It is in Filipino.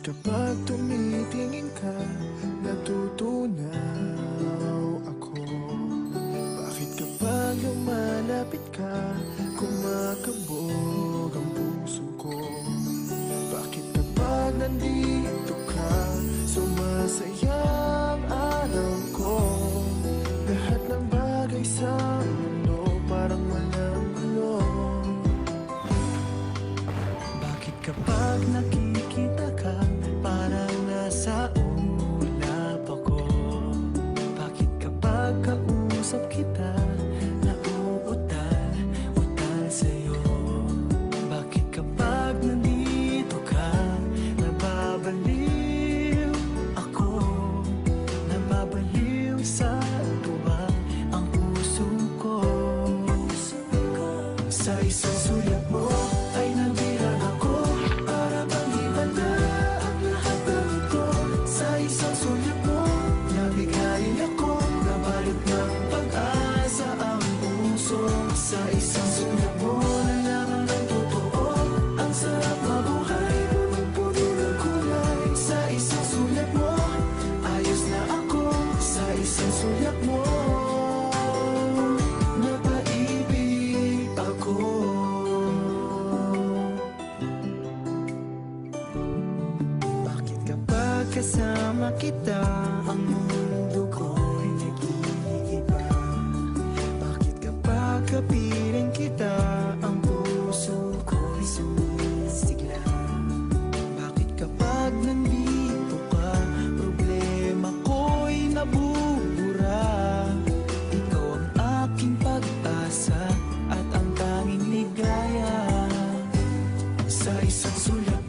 kapag tumitingin ka, natutunaw ako? Bakit kapag lumalapit ka, kumakabog ang puso ko? Bakit kapag nandito ka, sumasaya ang araw ko? Lahat ng bagay sa mundo parang walang gulo. Bakit kapag nakikita ka, parang nasa ulap ako? Bakit kapag kausap kita, nauutal sa'yo? Bakit kapag nandito ka, nababaliw ako? Nababaliw sa tuwa ang puso ko. Sa isang sulat mo ay nabilang ako, para bang iba na ang lahat ng ito. Sa isang sulat mo, nabigayin ako, nabalot ng pag-asa ang puso. Sa isang sulat mo, nalaman ng totoo, ang sarap mabuhay, punong-puno ng kulay. Sa isang sulat mo, ayos na ako. Sa isang sulat mo, napaibig ako. Bakit kapag kasama kita, ang mundo ko'y nag-iiba? Bakit kapag kapiling kita, ang puso ko'y sumisigla? Bakit kapag nandito ka, problema ko'y nabubura? Ikaw ang aking pag-asa at ang tanging ligaya. Sa isang sulat